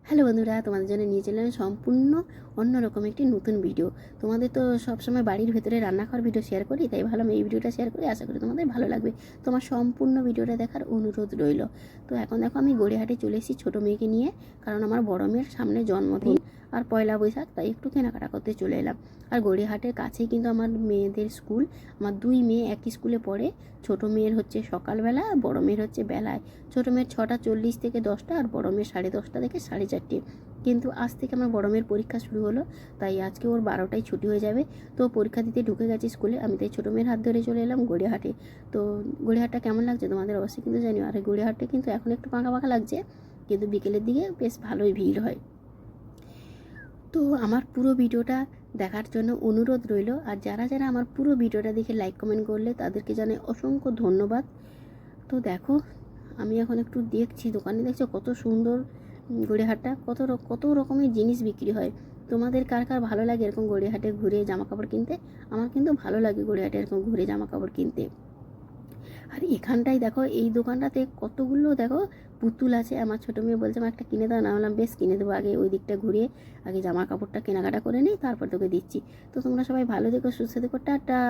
Hello বন্ধুরা, তোমাদের জন্য নিয়ে চলে এলাম সম্পূর্ণ অন্যরকম একটি নতুন ভিডিও। তোমাদের তো সবসময় বাড়ির ভেতরে রান্নাঘর ভিডিও শেয়ার করি, তাই ভাবলাম এই ভিডিওটা শেয়ার করি। আশা করি তোমাদের ভালো লাগবে। তোমার সম্পূর্ণ ভিডিওটা দেখার অনুরোধ রইল। তো এখন দেখো আমি গড়িয়াহাটে চলে এসেছি ছোটো মেয়েকে নিয়ে, কারণ আমার বড় মেয়ের সামনে জন্মদিন আর পয়লা বৈশাখ, তাই একটু কেনাকাটা করতে চলে এলাম। আর গড়িয়াহাটের কাছেই কিন্তু আমার মেয়েদের স্কুল। আমার দুই মেয়ে একই স্কুলে পড়ে। ছোটো মেয়ের হচ্ছে সকালবেলা আর বড় মেয়ের হচ্ছে বেলায়। ছোটো মেয়ের 6:40 থেকে 10টা আর বড় মেয়ের 10:30 থেকে 4:30। কিন্তু আজ থেকে আমার বড় মেয়ের পরীক্ষা শুরু হলো, তাই আজকে ওর 12টায় ছুটি হয়ে যাবে। তো পরীক্ষা দিতে ঢুকে গেছে স্কুলে। আমি তাই ছোটো মেয়ের হাত ধরে চলে এলাম গড়িয়াহাটে। তো গড়িয়াহাটটা কেমন লাগছে তোমাদের অবশ্যই কিন্তু জানিও। আর গড়িয়াহাটে কিন্তু এখন একটু ফাঁকা ফাঁকা লাগছে, কিন্তু বিকেলের দিকে বেশ ভালোই ভিড় হয়। তো আমার পুরো ভিডিওটা দেখার জন্য অনুরোধ রইল। আর যারা যারা আমার পুরো ভিডিওটা দেখে লাইক কমেন্ট করলে তাদেরকে জানাই অসংখ্য ধন্যবাদ। তো দেখো, আমি এখন একটু দেখছি দোকানে, দেখছো কত সুন্দর গড়িয়াহাটটা, কত রকমের জিনিস বিক্রি হয়। তোমাদের কার কার ভালো লাগে এরকম গড়িয়াহাটে ঘুরে জামা কাপড় কিনতে? আমার কিন্তু ভালো লাগে গড়িয়াহাটে এরকম ঘুরে জামা কাপড় কিনতে। আর এখানটায় দেখো, এই দোকানটাতে কতগুলো দেখো পুতুল আছে। আমার ছোটো মেয়ে বলছে আমার একটা কিনে দাও, না বললাম বেশ কিনে দেবো, আগে ওই দিকটা ঘুরিয়ে আগে জামা কাপড়টা কেনাকাটা করে নিই, তারপর তোকে দিচ্ছি। তো তোমরা সবাই ভালো থেকো, সুস্থ থেকো, টাটা।